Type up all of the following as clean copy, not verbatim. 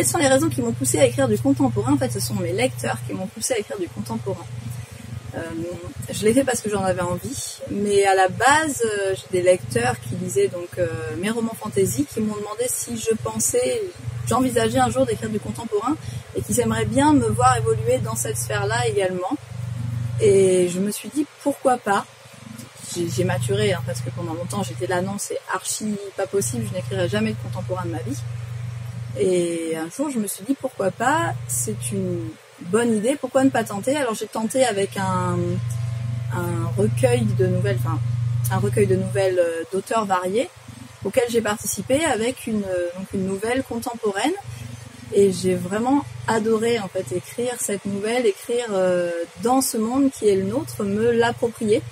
quelles sont les raisons qui m'ont poussé à écrire du contemporain? En fait, ce sont mes lecteurs qui m'ont poussé à écrire du contemporain. Je l'ai fait parce que j'en avais envie, mais à la base, j'ai des lecteurs qui lisaient donc mes romans fantasy, qui m'ont demandé si j'envisageais un jour d'écrire du contemporain et qu'ils aimeraient bien me voir évoluer dans cette sphère-là également. Et je me suis dit pourquoi pas. J'ai maturé parce que pendant longtemps j'étais là, non, c'est archi pas possible, je n'écrirai jamais de contemporain de ma vie. Et un jour je me suis dit pourquoi pas, c'est une bonne idée, pourquoi ne pas tenter? Alors j'ai tenté avec un recueil de nouvelles, d'auteurs variés auquel j'ai participé avec une nouvelle contemporaine, et j'ai vraiment adoré en fait écrire cette nouvelle, écrire dans ce monde qui est le nôtre, me l'approprier.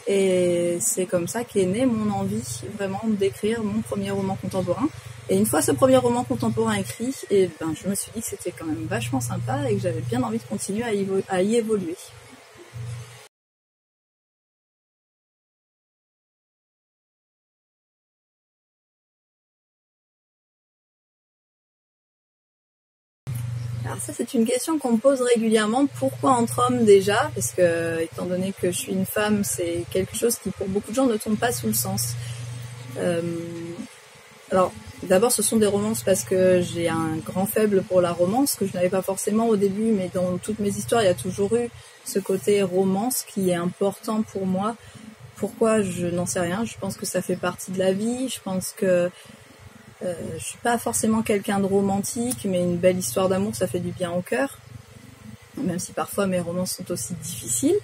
Et c'est comme ça qu'est née mon envie vraiment d'écrire mon premier roman contemporain. Et une fois ce premier roman contemporain écrit, je me suis dit que c'était quand même vachement sympa et que j'avais bien envie de continuer à y évoluer. Alors ça, c'est une question qu'on me pose régulièrement. Pourquoi entre hommes déjà? Parce que, étant donné que je suis une femme, c'est quelque chose qui pour beaucoup de gens ne tombe pas sous le sens. Alors, d'abord, ce sont des romances parce que j'ai un grand faible pour la romance, que je n'avais pas forcément au début, mais dans toutes mes histoires, il y a toujours eu ce côté romance qui est important pour moi. Pourquoi? Je n'en sais rien. Je pense que ça fait partie de la vie. Je pense que je suis pas forcément quelqu'un de romantique, mais une belle histoire d'amour, ça fait du bien au cœur. Même si parfois mes romans sont aussi difficiles.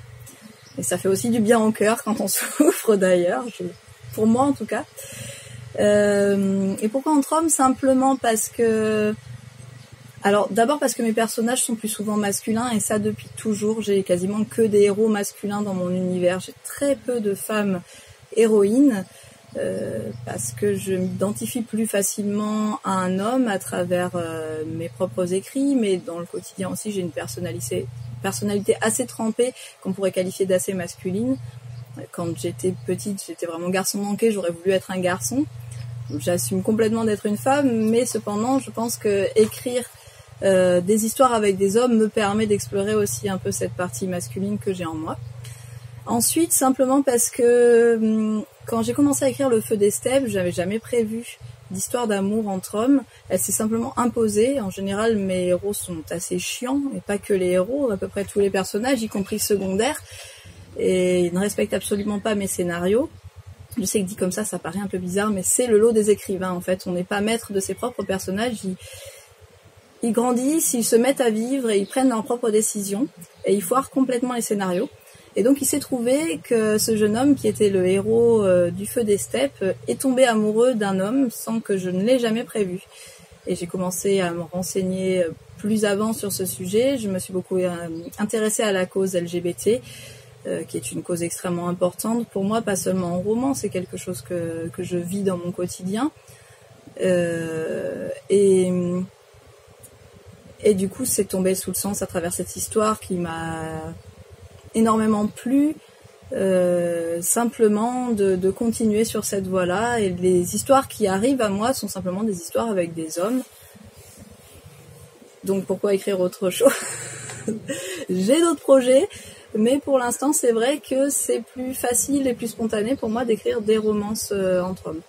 Et ça fait aussi du bien au cœur quand on souffre d'ailleurs. Pour moi en tout cas. Et pourquoi entre hommes? Simplement parce que... Alors d'abord parce que mes personnages sont plus souvent masculins, et ça depuis toujours. J'ai quasiment que des héros masculins dans mon univers. J'ai très peu de femmes héroïnes. Parce que je m'identifie plus facilement à un homme à travers mes propres écrits, mais dans le quotidien aussi j'ai une personnalité assez trempée qu'on pourrait qualifier d'assez masculine. Quand j'étais petite, j'étais vraiment garçon manqué, j'aurais voulu être un garçon. J'assume complètement d'être une femme, mais cependant je pense que écrire des histoires avec des hommes me permet d'explorer aussi un peu cette partie masculine que j'ai en moi. Ensuite, simplement parce que quand j'ai commencé à écrire Le Feu des Steppes, j'avais jamais prévu d'histoire d'amour entre hommes. Elle s'est simplement imposée. En général, mes héros sont assez chiants, et pas que les héros, à peu près tous les personnages, y compris secondaires, et ils ne respectent absolument pas mes scénarios. Je sais que dit comme ça paraît un peu bizarre, mais c'est le lot des écrivains, en fait. On n'est pas maître de ses propres personnages. Ils grandissent, ils se mettent à vivre et ils prennent leurs propres décisions, et ils foirent complètement les scénarios. Et donc il s'est trouvé que ce jeune homme qui était le héros du Feu des Steppes est tombé amoureux d'un homme sans que je ne l'ai jamais prévu. Et j'ai commencé à me renseigner plus avant sur ce sujet. Je me suis beaucoup intéressée à la cause LGBT, qui est une cause extrêmement importante pour moi, pas seulement en roman, c'est quelque chose que je vis dans mon quotidien. Et du coup c'est tombé sous le sens à travers cette histoire qui m'a énormément plu, simplement de continuer sur cette voie-là, et les histoires qui arrivent à moi sont simplement des histoires avec des hommes. Donc pourquoi écrire autre chose? J'ai d'autres projets, mais pour l'instant c'est vrai que c'est plus facile et plus spontané pour moi d'écrire des romances entre hommes.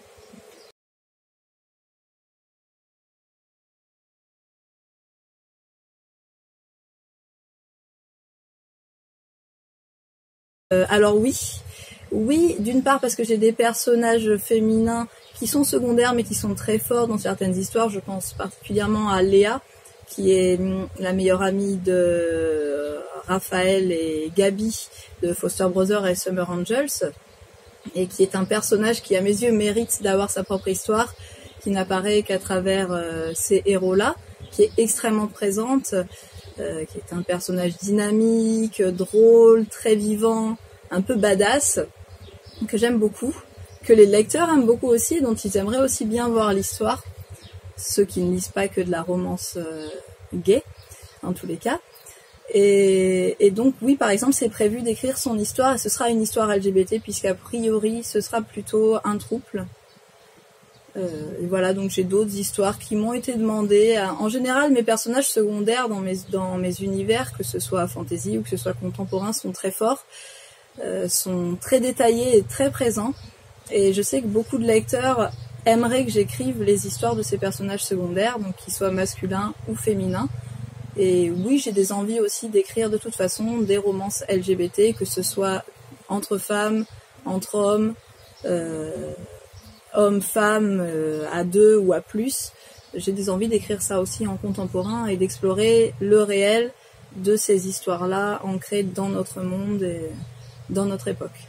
Alors oui, d'une part parce que j'ai des personnages féminins qui sont secondaires mais qui sont très forts dans certaines histoires. Je pense particulièrement à Léa, qui est la meilleure amie de Raphaël et Gabi de Foster Brothers et Summer Angels, et qui est un personnage qui à mes yeux mérite d'avoir sa propre histoire, qui n'apparaît qu'à travers ces héros-là, qui est extrêmement présente, qui est un personnage dynamique, drôle, très vivant, un peu badass, que j'aime beaucoup, que les lecteurs aiment beaucoup aussi, dont ils aimeraient aussi bien voir l'histoire, ceux qui ne lisent pas que de la romance gay, en tous les cas. Et donc oui, par exemple, c'est prévu d'écrire son histoire, et ce sera une histoire LGBT, puisqu'a priori, ce sera plutôt un trouble. Et voilà, donc j'ai d'autres histoires qui m'ont été demandées. En général, mes personnages secondaires dans mes univers, que ce soit fantasy ou que ce soit contemporain, sont très forts, sont très détaillés et très présents. Et je sais que beaucoup de lecteurs aimeraient que j'écrive les histoires de ces personnages secondaires, donc qu'ils soient masculins ou féminins. Et oui, j'ai des envies aussi d'écrire de toute façon des romances LGBT, que ce soit entre femmes, entre hommes, hommes-femmes, à deux ou à plus. J'ai des envies d'écrire ça aussi en contemporain et d'explorer le réel de ces histoires-là ancrées dans notre monde et dans notre époque.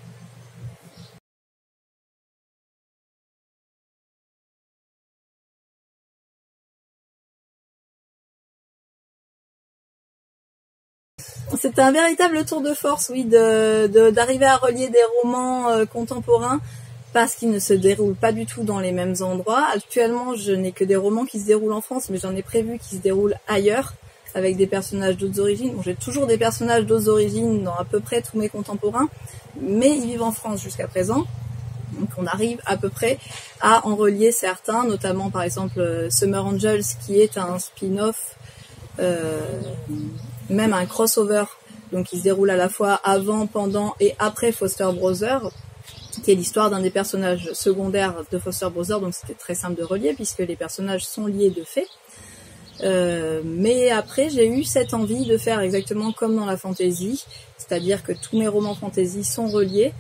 C'était un véritable tour de force, oui, d'arriver à relier des romans contemporains parce qu'ils ne se déroulent pas du tout dans les mêmes endroits. Actuellement, je n'ai que des romans qui se déroulent en France, mais j'en ai prévu qui se déroulent ailleurs, avec des personnages d'autres origines. Bon, j'ai toujours des personnages d'autres origines dans à peu près tous mes contemporains, mais ils vivent en France jusqu'à présent. Donc on arrive à peu près à en relier certains, notamment par exemple Summer Angels, qui est un spin-off, même un crossover, donc qui se déroule à la fois avant, pendant et après Foster Brothers, qui est l'histoire d'un des personnages secondaires de Foster Brothers, donc c'était très simple de relier puisque les personnages sont liés de fait. Mais après j'ai eu cette envie de faire exactement comme dans la fantasy, c'est-à-dire que tous mes romans fantasy sont reliés,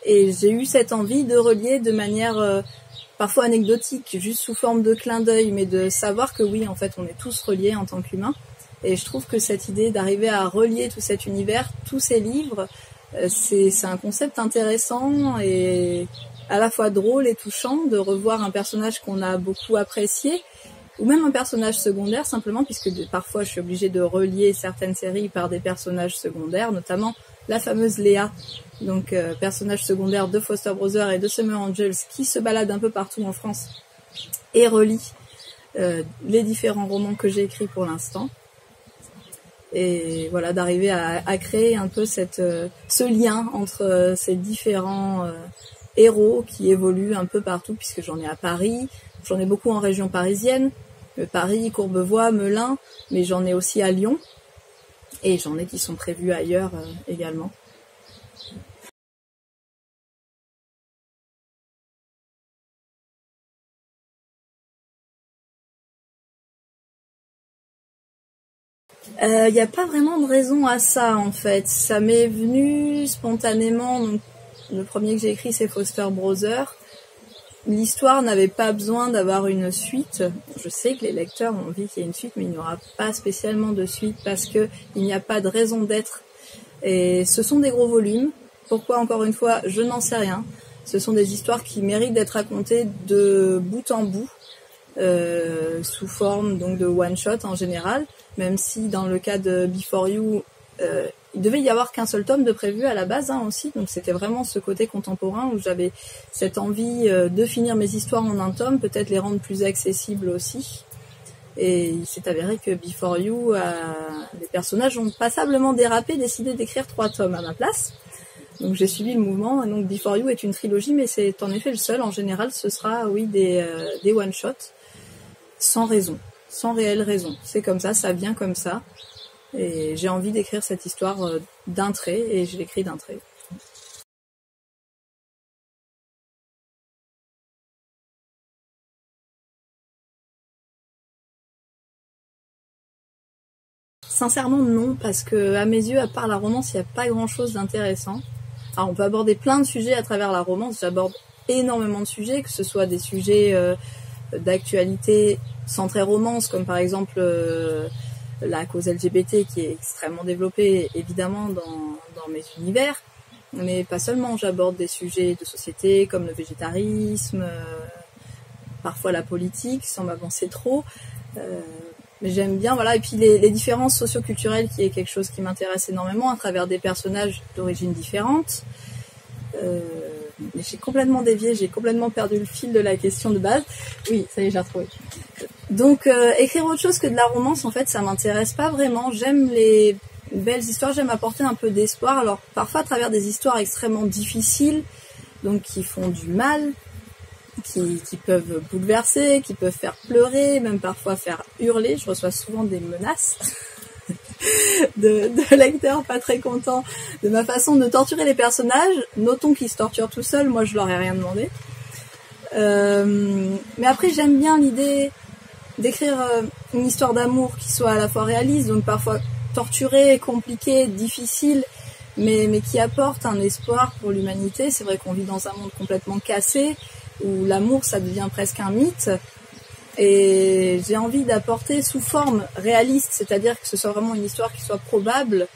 et j'ai eu cette envie de relier de manière parfois anecdotique, juste sous forme de clin d'œil, mais de savoir que oui, en fait, on est tous reliés en tant qu'humains. Et je trouve que cette idée d'arriver à relier tout cet univers, tous ces livres, c'est un concept intéressant et à la fois drôle et touchant de revoir un personnage qu'on a beaucoup apprécié, ou même un personnage secondaire simplement, puisque parfois je suis obligée de relier certaines séries par des personnages secondaires, notamment la fameuse Léa, donc personnage secondaire de Foster Brothers et de Summer Angels, qui se balade un peu partout en France et relie les différents romans que j'ai écrits pour l'instant. Et voilà, d'arriver à créer un peu ce lien entre ces différents héros qui évoluent un peu partout, puisque j'en ai à Paris, j'en ai beaucoup en région parisienne, Paris, Courbevoie, Melun, mais j'en ai aussi à Lyon, et j'en ai qui sont prévus ailleurs également. Il n'y a pas vraiment de raison à ça en fait, ça m'est venu spontanément. Donc, le premier que j'ai écrit c'est Foster Brothers. L'histoire n'avait pas besoin d'avoir une suite. Je sais que les lecteurs ont envie qu'il y ait une suite, mais il n'y aura pas spécialement de suite parce que il n'y a pas de raison d'être. Et ce sont des gros volumes. Pourquoi, encore une fois, je n'en sais rien. Ce sont des histoires qui méritent d'être racontées de bout en bout, sous forme donc de one shot en général. Même si dans le cas de Before You, il devait y avoir qu'un seul tome de prévu à la base aussi, donc c'était vraiment ce côté contemporain où j'avais cette envie de finir mes histoires en un tome, peut-être les rendre plus accessibles aussi. Et il s'est avéré que Before You, les personnages ont passablement dérapé, décidé d'écrire 3 tomes à ma place. Donc j'ai suivi le mouvement, et donc Before You est une trilogie, mais c'est en effet le seul. En général, ce sera oui des one-shots, sans raison, sans réelle raison. C'est comme ça vient comme ça. Et j'ai envie d'écrire cette histoire d'un trait, et je l'écris d'un trait. Sincèrement non, parce que à mes yeux, à part la romance, il n'y a pas grand-chose d'intéressant. Alors on peut aborder plein de sujets à travers la romance, j'aborde énormément de sujets, que ce soit des sujets d'actualité centrés romance, comme par exemple la cause LGBT qui est extrêmement développée évidemment dans mes univers, mais pas seulement, j'aborde des sujets de société comme le végétarisme, parfois la politique sans m'avancer trop, mais j'aime bien, voilà, et puis les différences socio-culturelles qui est quelque chose qui m'intéresse énormément à travers des personnages d'origines différentes. Mais j'ai complètement dévié, j'ai complètement perdu le fil de la question de base. Oui, ça y est, j'ai retrouvé. Donc écrire autre chose que de la romance, en fait, ça m'intéresse pas vraiment. J'aime les belles histoires, j'aime apporter un peu d'espoir. Alors parfois à travers des histoires extrêmement difficiles, donc qui font du mal, qui peuvent bouleverser, qui peuvent faire pleurer, même parfois faire hurler. Je reçois souvent des menaces de lecteurs pas très contents de ma façon de torturer les personnages. Notons qu'ils se torturent tout seuls, moi je leur ai rien demandé. Mais après j'aime bien l'idée d'écrire une histoire d'amour qui soit à la fois réaliste, donc parfois torturée, compliquée, difficile, mais qui apporte un espoir pour l'humanité. C'est vrai qu'on vit dans un monde complètement cassé, où l'amour ça devient presque un mythe, et j'ai envie d'apporter sous forme réaliste, c'est-à-dire que ce soit vraiment une histoire qui soit probable,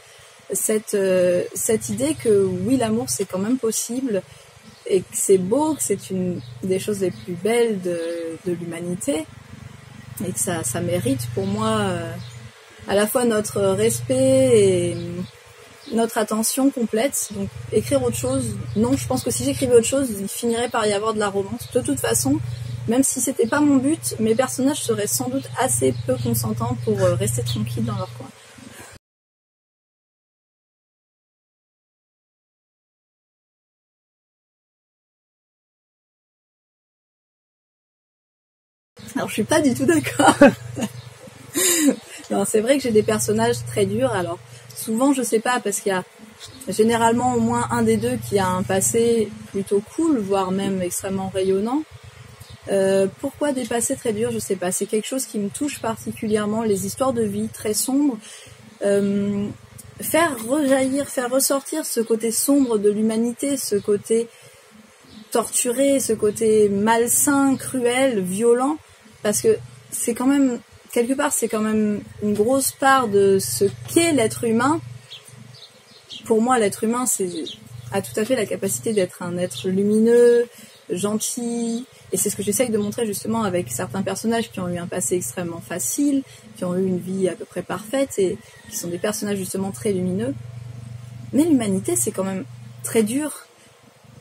cette idée que oui, l'amour c'est quand même possible, et que c'est beau, que c'est une des choses les plus belles de l'humanité, et que ça mérite pour moi à la fois notre respect et notre attention complète. Donc écrire autre chose, non, je pense que si j'écrivais autre chose, il finirait par y avoir de la romance. De toute façon, même si c'était pas mon but, mes personnages seraient sans doute assez peu consentants pour rester tranquilles dans leur coin. Alors je suis pas du tout d'accord. Non, c'est vrai que j'ai des personnages très durs. Alors souvent je sais pas, parce qu'il y a généralement au moins un des deux qui a un passé plutôt cool, voire même extrêmement rayonnant. Pourquoi des passés très durs, je sais pas. C'est quelque chose qui me touche particulièrement, les histoires de vie très sombres. Faire rejaillir, faire ressortir ce côté sombre de l'humanité, ce côté torturé, ce côté malsain, cruel, violent, parce que c'est quand même, quelque part, c'est quand même une grosse part de ce qu'est l'être humain. Pour moi, l'être humain a tout à fait la capacité d'être un être lumineux, gentil, et c'est ce que j'essaye de montrer justement avec certains personnages qui ont eu un passé extrêmement facile, qui ont eu une vie à peu près parfaite, et qui sont des personnages justement très lumineux. Mais l'humanité, c'est quand même très dur.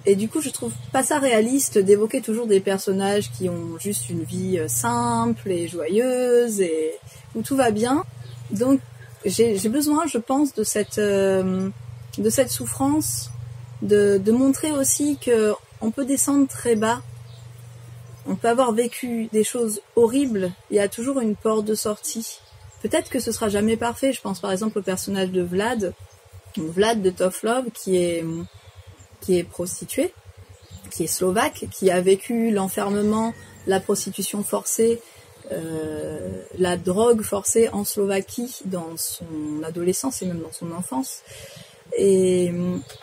Et du coup, je trouve pas ça réaliste d'évoquer toujours des personnages qui ont juste une vie simple et joyeuse et où tout va bien. Donc, j'ai besoin, je pense, de cette souffrance, de montrer aussi que on peut descendre très bas. On peut avoir vécu des choses horribles. Il y a toujours une porte de sortie. Peut-être que ce sera jamais parfait. Je pense par exemple au personnage de Vlad de Tough Love, qui est prostituée, qui est slovaque, qui a vécu l'enfermement, la prostitution forcée, la drogue forcée en Slovaquie dans son adolescence et même dans son enfance, et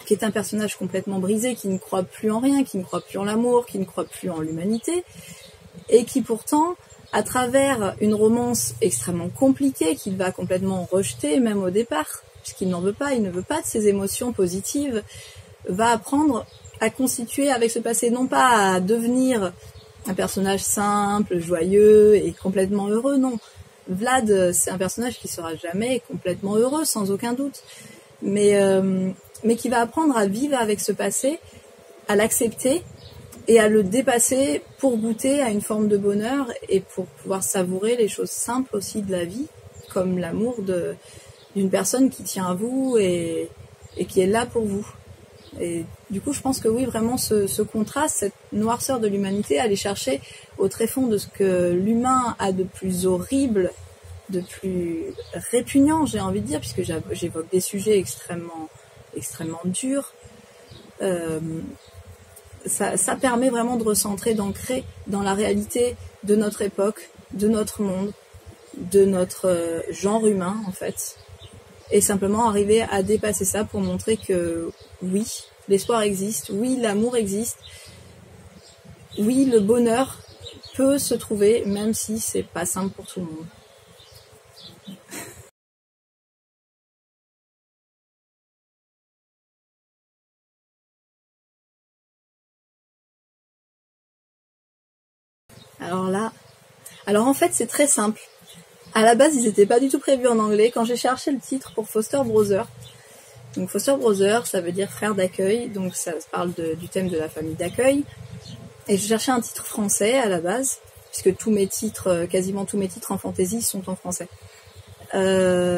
qui est un personnage complètement brisé, qui ne croit plus en rien, qui ne croit plus en l'amour, qui ne croit plus en l'humanité, et qui pourtant, à travers une romance extrêmement compliquée qu'il va complètement rejeter, même au départ, puisqu'il n'en veut pas, il ne veut pas de ses émotions positives, va apprendre à constituer avec ce passé, non pas à devenir un personnage simple, joyeux et complètement heureux, non. Vlad, c'est un personnage qui sera jamais complètement heureux, sans aucun doute, mais qui va apprendre à vivre avec ce passé, à l'accepter et à le dépasser pour goûter à une forme de bonheur et pour pouvoir savourer les choses simples aussi de la vie, comme l'amour d'une personne qui tient à vous et qui est là pour vous. Et du coup, je pense que oui, vraiment, ce contraste, cette noirceur de l'humanité, aller chercher au tréfonds de ce que l'humain a de plus horrible, de plus répugnant, j'ai envie de dire, puisque j'évoque des sujets extrêmement durs, ça permet vraiment de recentrer, d'ancrer dans la réalité de notre époque, de notre monde, de notre genre humain, en fait. Et simplement arriver à dépasser ça pour montrer que oui, l'espoir existe, oui, l'amour existe, oui, le bonheur peut se trouver, même si c'est pas simple pour tout le monde. Alors en fait, c'est très simple. À la base, ils n'étaient pas du tout prévus en anglais. Quand j'ai cherché le titre pour Foster Brother, donc Foster Brother, ça veut dire frère d'accueil, donc ça parle du thème de la famille d'accueil. Et je cherchais un titre français à la base, puisque quasiment tous mes titres en fantasy sont en français.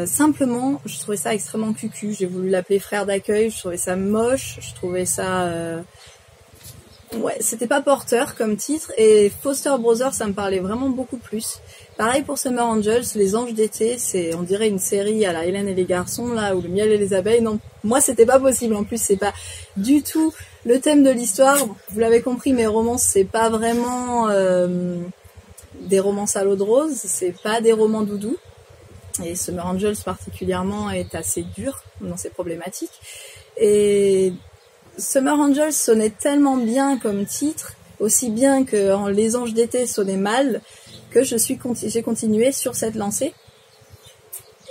Simplement, je trouvais ça extrêmement cucu. J'ai voulu l'appeler frère d'accueil, je trouvais ça moche, je trouvais ça ouais, c'était pas porteur comme titre, et Foster Brothers, ça me parlait vraiment beaucoup plus. Pareil pour Summer Angels, Les Anges d'été, c'est, on dirait une série à la Hélène et les garçons, là, ou Le miel et les abeilles. Non, moi, c'était pas possible. En plus, c'est pas du tout le thème de l'histoire. Vous l'avez compris, mes romances, c'est pas vraiment des romances à l'eau de rose, c'est pas des romans doudous. Et Summer Angels, particulièrement, est assez dur dans ses problématiques. Et Summer Angels sonnait tellement bien comme titre, aussi bien que Les Anges d'été sonnait mal, que j'ai continué sur cette lancée.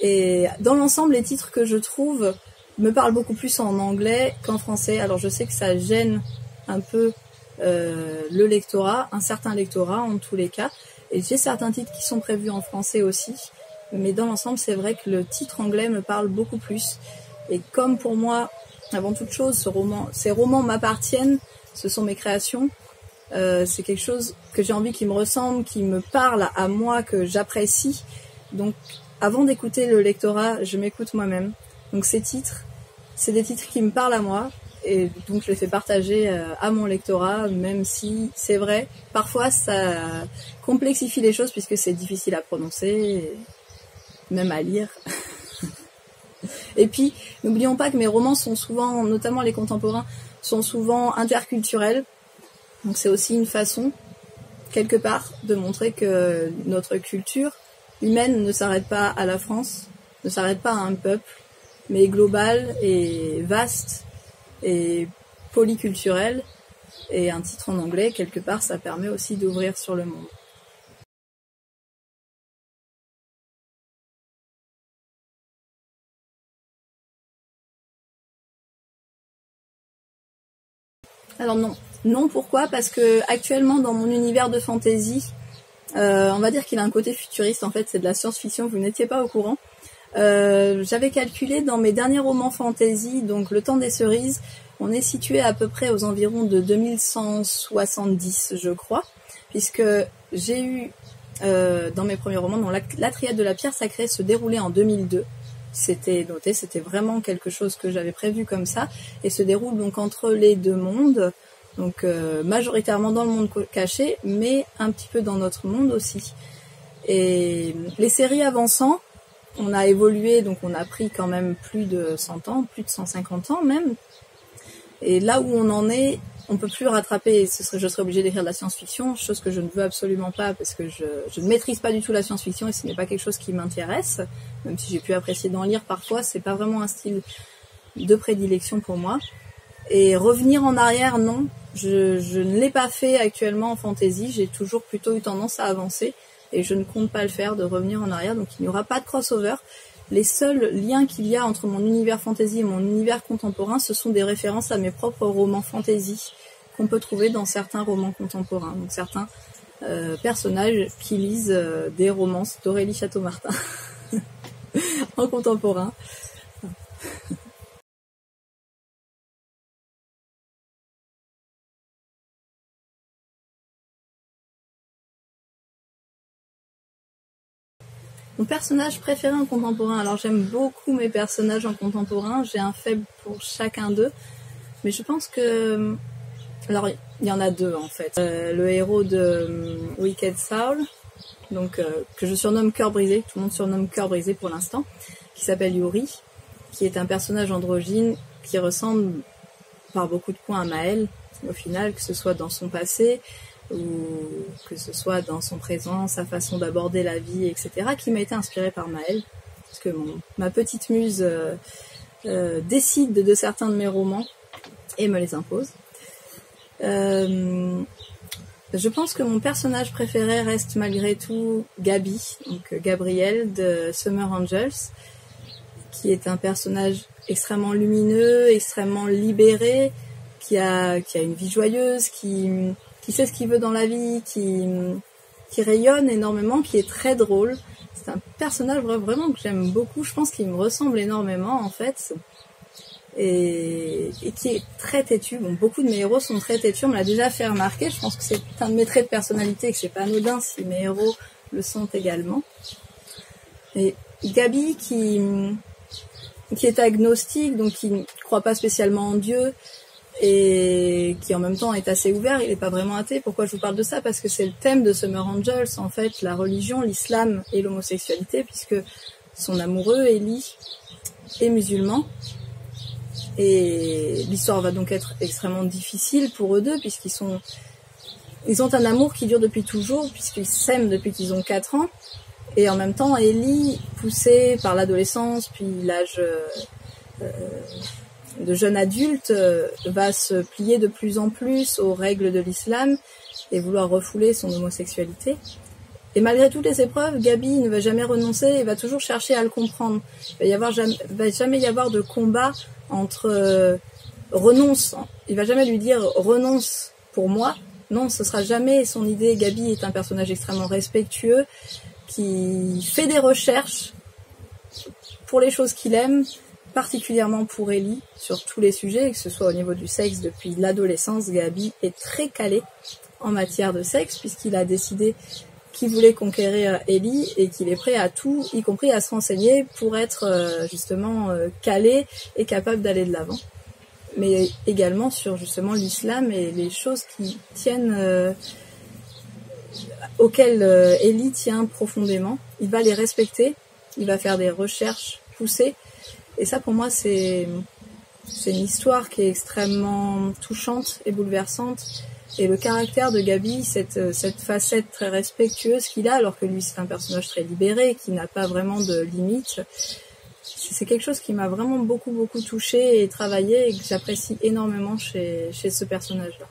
Et dans l'ensemble, les titres que je trouve me parlent beaucoup plus en anglais qu'en français. Alors je sais que ça gêne un peu le lectorat, un certain lectorat en tous les cas. Et j'ai certains titres qui sont prévus en français aussi. Mais dans l'ensemble, c'est vrai que le titre anglais me parle beaucoup plus. Et comme pour moi, avant toute chose, ces romans m'appartiennent, ce sont mes créations. C'est quelque chose que j'ai envie qui me ressemble, qui me parle à moi, que j'apprécie. Donc, avant d'écouter le lectorat, je m'écoute moi-même. Donc ces titres, c'est des titres qui me parlent à moi, et donc je les fais partager à mon lectorat, même si c'est vrai, parfois ça complexifie les choses puisque c'est difficile à prononcer, et même à lire. Et puis, n'oublions pas que mes romans sont souvent, notamment les contemporains, sont souvent interculturels. Donc c'est aussi une façon, quelque part, de montrer que notre culture humaine ne s'arrête pas à la France, ne s'arrête pas à un peuple, mais est globale et vaste et polyculturelle. Et un titre en anglais, quelque part, ça permet aussi d'ouvrir sur le monde. Alors non. Non, pourquoi? Parce que actuellement, dans mon univers de fantasy, on va dire qu'il a un côté futuriste, en fait, c'est de la science-fiction, vous n'étiez pas au courant. J'avais calculé dans mes derniers romans fantasy, donc Le Temps des cerises, on est situé à peu près aux environs de 2170, je crois, puisque j'ai eu, dans mes premiers romans, donc la Triade de la pierre sacrée se déroulait en 2002. C'était noté, c'était vraiment quelque chose que j'avais prévu comme ça, et se déroule donc entre les deux mondes, donc majoritairement dans le monde caché, mais un petit peu dans notre monde aussi. Et les séries avançant, on a évolué, donc on a pris quand même plus de 100 ans, plus de 150 ans même. Et là où on en est, on peut plus rattraper, je serais obligée d'écrire de la science-fiction, chose que je ne veux absolument pas parce que je ne maîtrise pas du tout la science-fiction et ce n'est pas quelque chose qui m'intéresse, même si j'ai pu apprécier d'en lire parfois, c'est pas vraiment un style de prédilection pour moi. Et revenir en arrière, non, je ne l'ai pas fait actuellement en fantasy, j'ai toujours plutôt eu tendance à avancer et je ne compte pas le faire, de revenir en arrière, donc il n'y aura pas de crossover. Les seuls liens qu'il y a entre mon univers fantasy et mon univers contemporain, ce sont des références à mes propres romans fantasy qu'on peut trouver dans certains romans contemporains. Donc certains personnages qui lisent des romances d'Aurélie Château-Martin en contemporain. Mon personnage préféré en contemporain, alors j'aime beaucoup mes personnages en contemporain, j'ai un faible pour chacun d'eux, mais je pense que... Alors il y en a deux en fait. Le héros de Wicked Soul, donc que je surnomme Cœur Brisé, tout le monde surnomme Cœur Brisé pour l'instant, qui s'appelle Yuri, qui est un personnage androgyne qui ressemble par beaucoup de points à Maël, au final, que ce soit dans son passé, ou que ce soit dans son présent, sa façon d'aborder la vie, etc., qui m'a été inspirée par Maël, parce que ma petite muse décide de certains de mes romans et me les impose. Je pense que mon personnage préféré reste malgré tout Gabi, donc Gabrielle de Summer Angels, qui est un personnage extrêmement lumineux, extrêmement libéré, qui a une vie joyeuse, qui sait ce qu'il veut dans la vie, qui rayonne énormément, qui est très drôle. C'est un personnage vraiment que j'aime beaucoup. Je pense qu'il me ressemble énormément en fait, et qui est très têtu. Bon, beaucoup de mes héros sont très têtus. On me l'a déjà fait remarquer. Je pense que c'est un de mes traits de personnalité et que c'est pas anodin si mes héros le sont également. Et Gabi qui est agnostique, donc qui ne croit pas spécialement en Dieu, et qui en même temps est assez ouvert, il n'est pas vraiment athée. Pourquoi je vous parle de ça? Parce que c'est le thème de Summer Angels, en fait, la religion, l'islam et l'homosexualité, puisque son amoureux, Ellie, est musulman. Et l'histoire va donc être extrêmement difficile pour eux deux, ils ont un amour qui dure depuis toujours, puisqu'ils s'aiment depuis qu'ils ont 4 ans. Et en même temps, Ellie, poussée par l'adolescence, puis l'âge de jeune adulte, va se plier de plus en plus aux règles de l'islam et vouloir refouler son homosexualité. Et malgré toutes les épreuves, Gaby ne va jamais renoncer et va toujours chercher à le comprendre. Il va jamais y avoir de combat entre renonce. Il va jamais lui dire renonce pour moi. Non, ce sera jamais son idée. Gaby est un personnage extrêmement respectueux qui fait des recherches pour les choses qu'il aime, particulièrement pour Ellie, sur tous les sujets, que ce soit au niveau du sexe. Depuis l'adolescence, Gaby est très calé en matière de sexe, puisqu'il a décidé qu'il voulait conquérir Ellie et qu'il est prêt à tout, y compris à se renseigner pour être justement calé et capable d'aller de l'avant. Mais également sur justement l'islam et les choses qui tiennent, auxquelles Ellie tient profondément. Il va les respecter, il va faire des recherches poussées. Et ça, pour moi, c'est une histoire qui est extrêmement touchante et bouleversante. Et le caractère de Gaby, cette facette très respectueuse qu'il a, alors que lui, c'est un personnage très libéré, qui n'a pas vraiment de limites, c'est quelque chose qui m'a vraiment beaucoup touchée et travaillé et que j'apprécie énormément chez ce personnage-là.